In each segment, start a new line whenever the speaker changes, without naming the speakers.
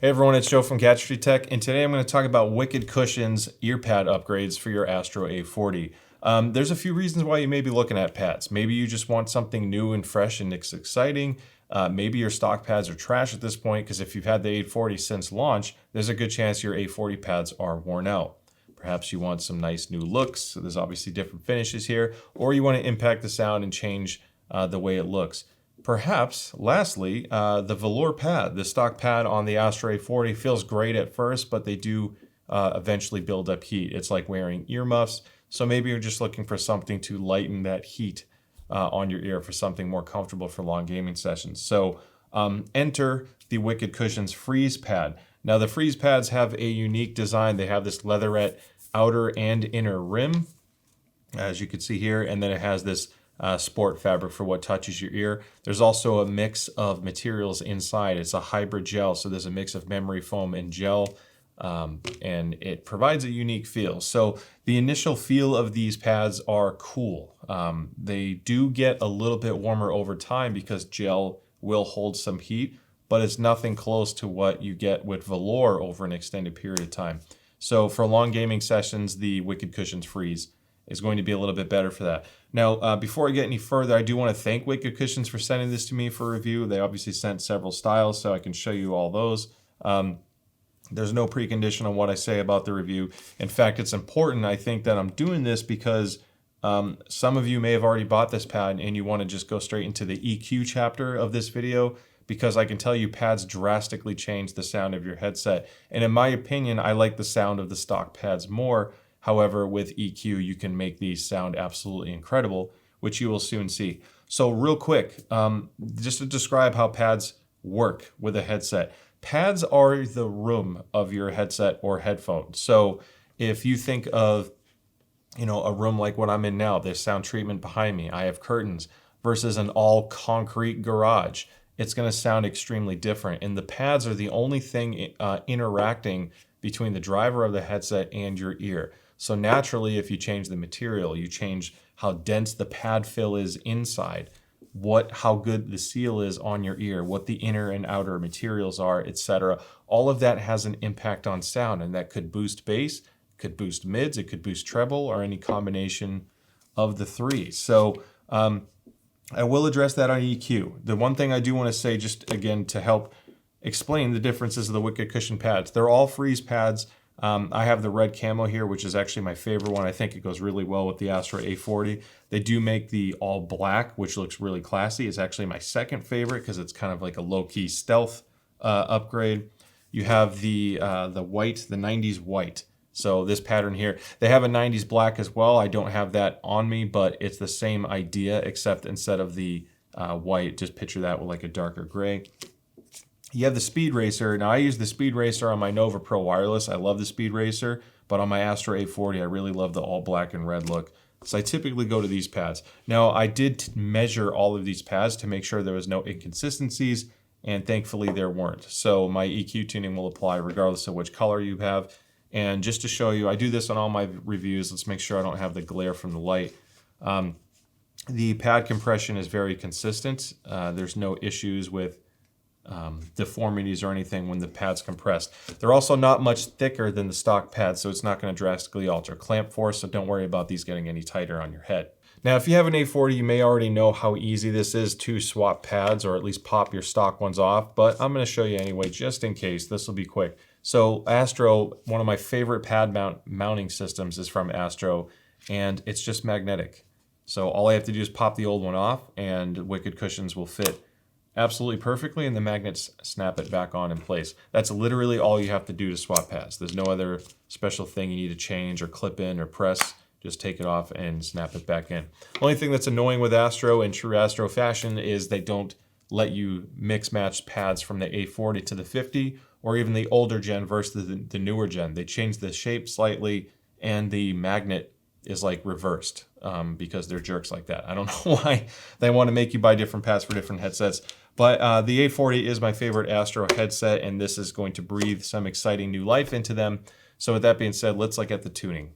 Hey everyone, it's Joe from Gadgetry Tech, and today I'm going to talk about Wicked Cushion's ear pad upgrades for your Astro A40. There's a few reasons why you may be looking at pads. Maybe you just want something new and fresh and it's exciting. Maybe your stock pads are trash at this point, because if you've had the A40 since launch, there's a good chance your A40 pads are worn out. Perhaps you want some nice new looks, so there's obviously different finishes here, or you want to impact the sound and change the way it looks. Perhaps, lastly, the velour pad, the stock pad on the Astro A40 feels great at first, but they do eventually build up heat. It's like wearing earmuffs, so maybe you're just looking for something to lighten that heat on your ear, for something more comfortable for long gaming sessions. So enter the Wicked Cushion's freeze pad. Now the freeze pads have a unique design. They have this leatherette outer and inner rim, as you can see here, and then it has this sport fabric for what touches your ear. There's also a mix of materials inside. It's a hybrid gel, so there's a mix of memory foam and gel, and it provides a unique feel. So the initial feel of these pads are cool. They do get a little bit warmer over time because gel will hold some heat, but it's nothing close to what you get with velour over an extended period of time. So for long gaming sessions, the Wicked Cushion's Freeze is going to be a little bit better for that. Now, before I get any further, I do want to thank Wicked Cushion's for sending this to me for review. They obviously sent several styles, so I can show you all those. There's no precondition on what I say about the review. In fact, it's important, I think, that I'm doing this because some of you may have already bought this pad and you want to just go straight into the EQ chapter of this video, because I can tell you pads drastically change the sound of your headset. And in my opinion, I like the sound of the stock pads more. However, with EQ, you can make these sound absolutely incredible, which you will soon see. So real quick, just to describe how pads work with a headset. Pads are the room of your headset or headphone. So if you think of, a room like what I'm in now, there's sound treatment behind me, I have curtains, versus an all concrete garage, it's going to sound extremely different. And the pads are the only thing interacting between the driver of the headset and your ear. So naturally, if you change the material, you change how dense the pad fill is inside, how good the seal is on your ear, what the inner and outer materials are, etc. All of that has an impact on sound, and that could boost bass, could boost mids, it could boost treble, or any combination of the three. So I will address that on EQ. The one thing I do want to say, just again to help explain the differences of the Wicked Cushion pads, they're all freeze pads. I have the red camo here, which is actually my favorite one. I think it goes really well with the Astro A40. They do make the all black, which looks really classy. It's actually my second favorite because it's kind of like a low-key stealth upgrade. You have the white, the 90s white. So this pattern here, they have a 90s black as well. I don't have that on me, but it's the same idea, except instead of the white, just picture that with like a darker gray. You have the Speed Racer. Now I use the Speed Racer on my Nova Pro Wireless. I love the Speed Racer, but on my Astro A40, I really love the all black and red look. So I typically go to these pads. Now I did measure all of these pads to make sure there was no inconsistencies, and thankfully there weren't. So my EQ tuning will apply regardless of which color you have. And just to show you, I do this on all my reviews. Let's make sure I don't have the glare from the light. The pad compression is very consistent. There's no issues with deformities or anything when the pad's compressed. They're also not much thicker than the stock pads, so it's not going to drastically alter clamp force, so don't worry about these getting any tighter on your head. Now, if you have an A40, you may already know how easy this is to swap pads, or at least pop your stock ones off, but I'm going to show you anyway, just in case. This will be quick. So Astro, one of my favorite pad mounting systems is from Astro, and it's just magnetic. So all I have to do is pop the old one off, and Wicked Cushions will fit absolutely perfectly, and the magnets snap it back on in place. That's literally all you have to do to swap pads. There's no other special thing you need to change or clip in or press. Just take it off and snap it back in. Only thing that's annoying with Astro in true Astro fashion is they don't let you mix match pads from the A40 to the 50, or even the older gen versus the newer gen. They change the shape slightly, and the magnet is like reversed because they're jerks like that. I don't know why they want to make you buy different pads for different headsets. But the A40 is my favorite Astro headset, and this is going to breathe some exciting new life into them. So with that being said, let's look at the tuning.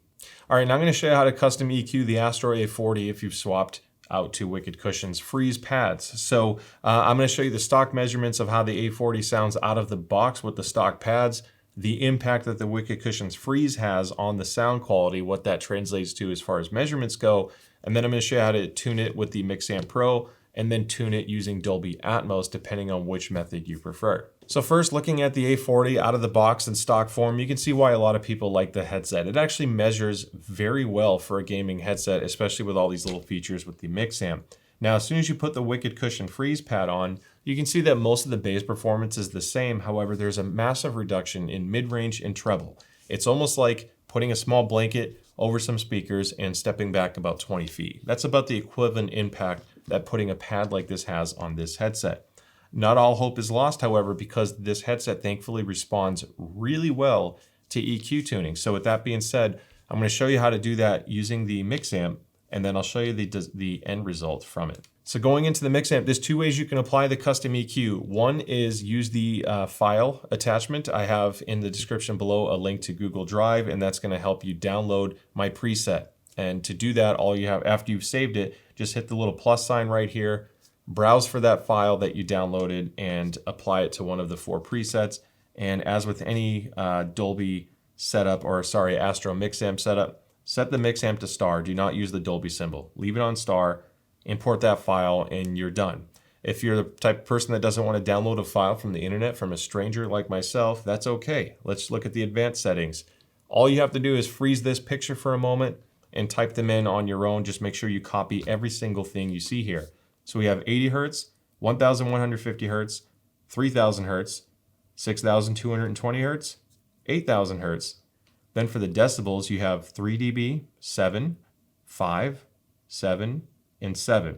All right, now I'm going to show you how to custom EQ the Astro A40 if you've swapped out to Wicked Cushion's Freeze pads. So I'm going to show you the stock measurements of how the A40 sounds out of the box with the stock pads, the impact that the Wicked Cushion's Freeze has on the sound quality, what that translates to as far as measurements go, and then I'm going to show you how to tune it with the Mixamp Pro, and then tune it using Dolby Atmos depending on which method you prefer. So first, looking at the A40 out of the box in stock form, you can see why a lot of people like the headset. It actually measures very well for a gaming headset, especially with all these little features with the Mixamp. Now, as soon as you put the Wicked Cushion Freeze pad on, you can see that most of the bass performance is the same. However, there's a massive reduction in mid-range and treble. It's almost like putting a small blanket over some speakers and stepping back about 20 feet. That's about the equivalent impact that putting a pad like this has on this headset. Not all hope is lost, however, because this headset thankfully responds really well to EQ tuning. So with that being said, I'm going to show you how to do that using the Mixamp, and then I'll show you the end result from it. So going into the Mixamp, there's two ways you can apply the custom EQ. One is use the file attachment. I have in the description below a link to Google Drive, and that's going to help you download my preset. And to do that, all you have, after you've saved it, just hit the little plus sign right here, browse for that file that you downloaded, and apply it to one of the 4 presets. And as with any Dolby setup, or sorry, Astro Mixamp setup, set the Mixamp to star. Do not use the Dolby symbol. Leave it on star, import that file, and you're done. If you're the type of person that doesn't want to download a file from the internet from a stranger like myself, that's okay. Let's look at the advanced settings. All you have to do is freeze this picture for a moment and type them in on your own. Just make sure you copy every single thing you see here. So we have 80 Hertz, 1150 Hertz, 3000 Hertz, 6220 Hertz, 8000 Hertz. Then for the decibels, you have 3 dB, 7, 5, 7, and 7.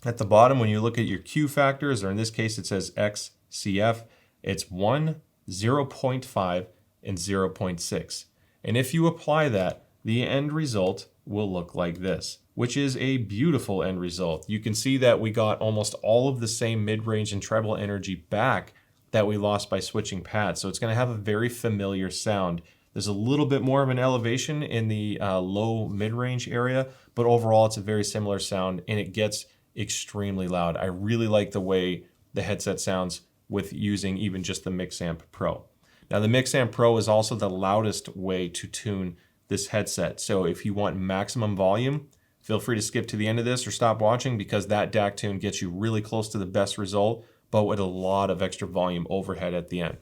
At the bottom, when you look at your Q factors, or in this case it says XCF, it's 1, 0.5, and 0.6. And if you apply that, the end result will look like this, which is a beautiful end result. You can see that we got almost all of the same mid-range and treble energy back that we lost by switching pads. So it's going to have a very familiar sound. There's a little bit more of an elevation in the low mid-range area, but overall it's a very similar sound, and it gets extremely loud. I really like the way the headset sounds with using even just the Mixamp Pro. Now the Mixamp Pro is also the loudest way to tune this headset. So if you want maximum volume, feel free to skip to the end of this or stop watching, because that DAC tune gets you really close to the best result, but with a lot of extra volume overhead at the end.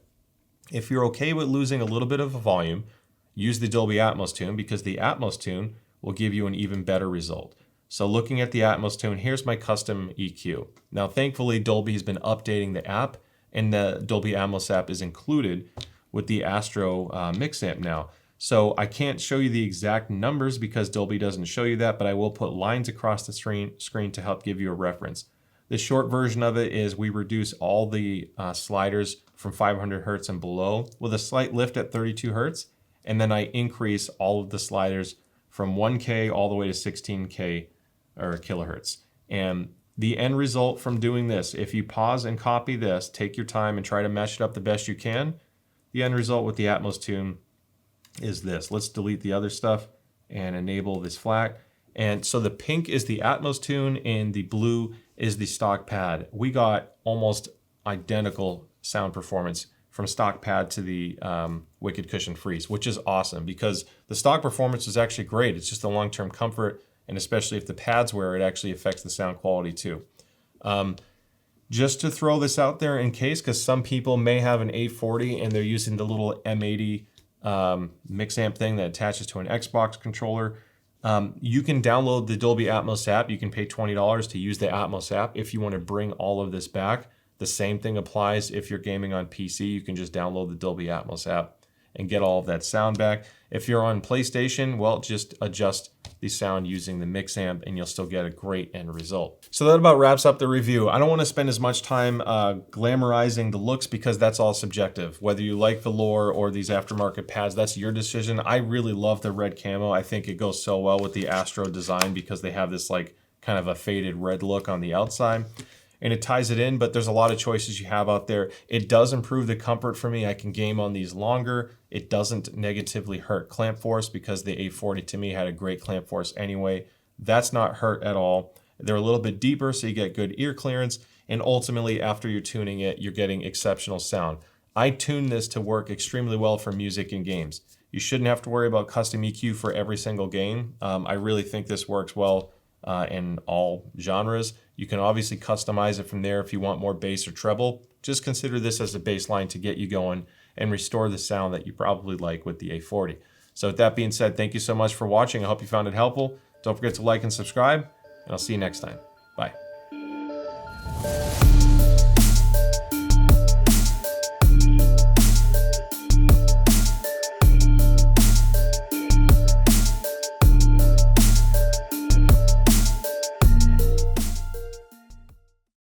If you're okay with losing a little bit of volume, use the Dolby Atmos tune, because the Atmos tune will give you an even better result. So looking at the Atmos tune, here's my custom EQ. Now thankfully Dolby has been updating the app, and the Dolby Atmos app is included with the Astro Mixamp now. So I can't show you the exact numbers because Dolby doesn't show you that, but I will put lines across the screen to help give you a reference. The short version of it is we reduce all the sliders from 500 Hertz and below with a slight lift at 32 Hertz, and then I increase all of the sliders from 1K all the way to 16K or kilohertz. And the end result from doing this, if you pause and copy this, take your time and try to match it up the best you can, the end result with the Atmos tune is this. Let's delete the other stuff and enable this FLAC. And so the pink is the Atmos tune and the blue is the stock pad. We got almost identical sound performance from stock pad to the Wicked Cushion Freeze, which is awesome because the stock performance is actually great. It's just the long-term comfort, and especially if the pad's wear, it actually affects the sound quality too. Just to throw this out there in case, because some people may have an A40 and they're using the little M80 Mixamp thing that attaches to an Xbox controller. You can download the Dolby Atmos app. You can pay $20 to use the Atmos app if you want to bring all of this back. The same thing applies if you're gaming on PC. You can just download the Dolby Atmos app and get all of that sound back. If you're on PlayStation, well, just adjust the sound using the Mixamp and you'll still get a great end result. So that about wraps up the review. I don't want to spend as much time glamorizing the looks because that's all subjective. Whether you like velour or these aftermarket pads, that's your decision. I really love the red camo. I think it goes so well with the Astro design because they have this like kind of a faded red look on the outside. And it ties it in, but there's a lot of choices you have out there. It does improve the comfort for me. I can game on these longer. It doesn't negatively hurt clamp force because the A40 to me had a great clamp force anyway. That's not hurt at all. They're a little bit deeper, so you get good ear clearance. And ultimately, after you're tuning it, you're getting exceptional sound. I tuned this to work extremely well for music and games. You shouldn't have to worry about custom EQ for every single game. I really think this works well in all genres. You can obviously customize it from there if you want more bass or treble. Just consider this as a baseline to get you going and restore the sound that you probably like with the A40. So with that being said, thank you so much for watching. I hope you found it helpful. Don't forget to like and subscribe, and I'll see you next time. Bye.